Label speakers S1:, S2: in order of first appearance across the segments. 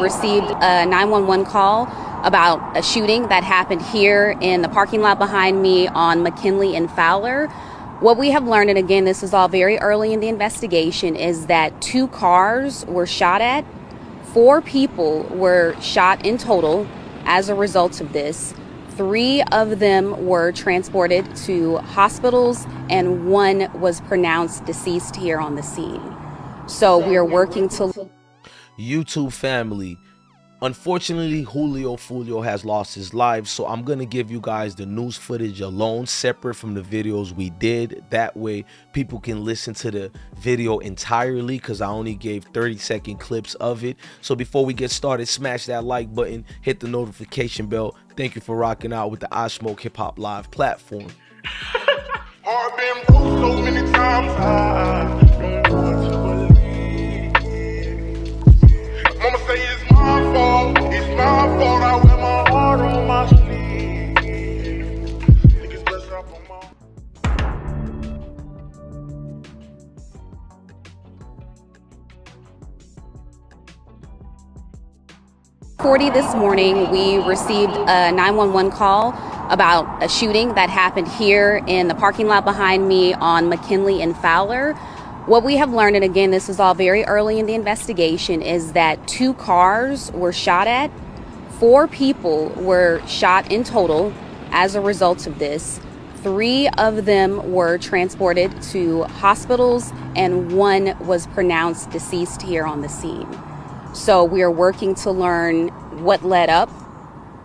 S1: received a 911 call about a shooting that happened here in the parking lot behind me on McKinley and Fowler. What we have learned, and again, this is all very early in the investigation, is that 2 cars were shot at. 4 people were shot in total as a result of this. 3 of them were transported to hospitals, and 1 was pronounced deceased here on the scene. So we are working to...
S2: YouTube family, unfortunately, Julio Foolio has lost his life, so I'm going to give you guys the news footage alone, separate from the videos we did. That way, people can listen to the video entirely, because I only gave 30-second clips of it. So before we get started, smash that like button, hit the notification bell. Thank you for rocking out with the I Smoke Hip Hop Live platform.
S3: I've been broke so many times, I don't know what to believe. Mama say it's my fault, I wear my heart on my sleeve. Niggas bless up on my...
S1: 40 this morning, we received a 911 call about a shooting that happened here in the parking lot behind me on McKinley and Fowler. What we have learned, and again, this is all very early in the investigation, is that 2 cars were shot at. 4 people were shot in total as a result of this. 3 of them were transported to hospitals, and 1 was pronounced deceased here on the scene. So we are working to learn what led up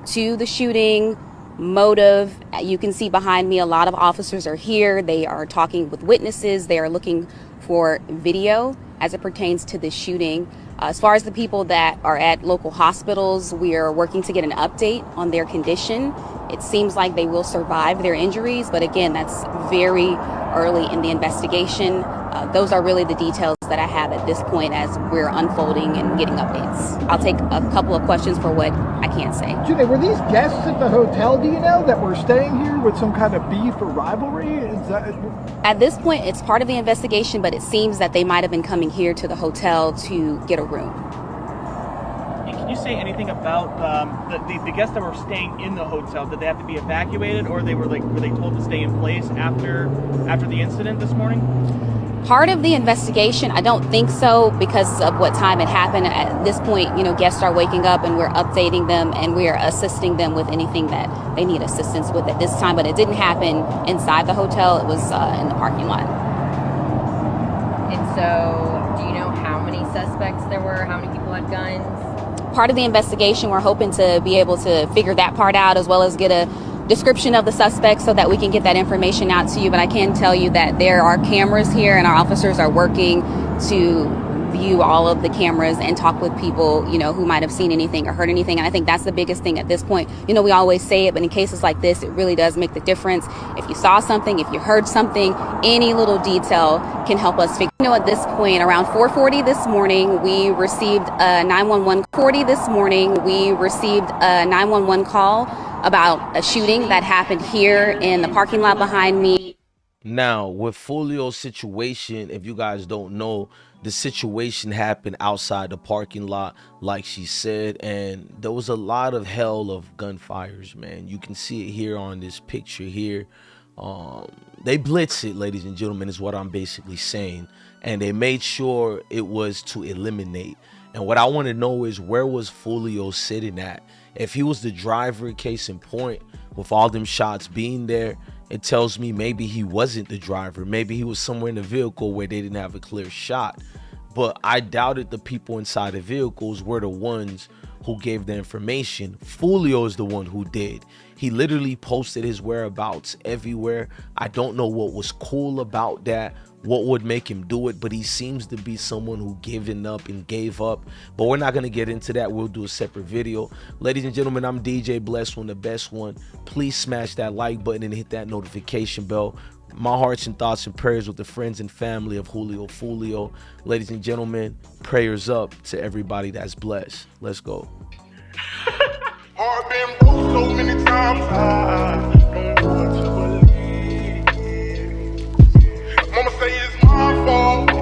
S1: to the shooting, motive. You can see behind me a lot of officers are here. They are talking with witnesses. They are looking for video as it pertains to this shooting. As far as the people that are at local hospitals, we are working to get an update on their condition. It seems like they will survive their injuries, but again, that's very early in the investigation. Those are really the details that I have at this point as we're unfolding and getting updates. I'll take a couple of questions for what I can say.
S4: Jonee, were these guests at the hotel, do you know, that were staying here with some kind of beef or rivalry? Is that...
S1: At this point, it's part of the investigation, but it seems that they might have been coming here to the hotel to get a room.
S5: And can you say anything about the guests that were staying in the hotel? Did they have to be evacuated, or were they told to stay in place after the incident this morning?
S1: Part of the investigation, I don't think so, because of what time it happened. At this point, guests are waking up and we're updating them and we are assisting them with anything that they need assistance with at this time. But it didn't happen inside the hotel. It was in the parking lot.
S6: And so, do you know how many suspects there were? How many people had guns?
S1: Part of the investigation, we're hoping to be able to figure that part out, as well as get a description of the suspects so that we can get that information out to you. But I can tell you that there are cameras here and our officers are working to view all of the cameras and talk with people, who might have seen anything or heard anything. And I think that's the biggest thing at this point. We always say it, but in cases like this, it really does make the difference. If you saw something, if you heard something, any little detail can help us figure. At this point, around 4:40 this morning, we received a 911 call about a shooting that happened here in the parking lot behind me.
S2: Now, with Folio's situation, if you guys don't know, the situation happened outside the parking lot, like she said, and there was a lot of hell of gunfires, man. You can see it here on this picture here. They blitzed it, ladies and gentlemen, is what I'm basically saying. And they made sure it was to eliminate. And what I want to know is, where was Folio sitting at? If he was the driver, case in point, with all them shots being there, it tells me maybe he wasn't the driver. Maybe he was somewhere in the vehicle where they didn't have a clear shot. But I doubted the people inside the vehicles were the ones who gave the information. Folio is the one who did. He literally posted his whereabouts everywhere. I don't know what was cool about that, what would make him do it, but he seems to be someone who given up and gave up. But we're not going to get into that. We'll do a separate video. Ladies and gentlemen, I'm DJ Blessed One, the best one. Please smash that like button and hit that notification bell. My hearts and thoughts and prayers with the friends and family of Julio Foolio. Ladies and gentlemen, prayers up to everybody that's blessed. Let's go.
S3: I've been broke so many times, I don't know what to believe. Mama say it's my fault, I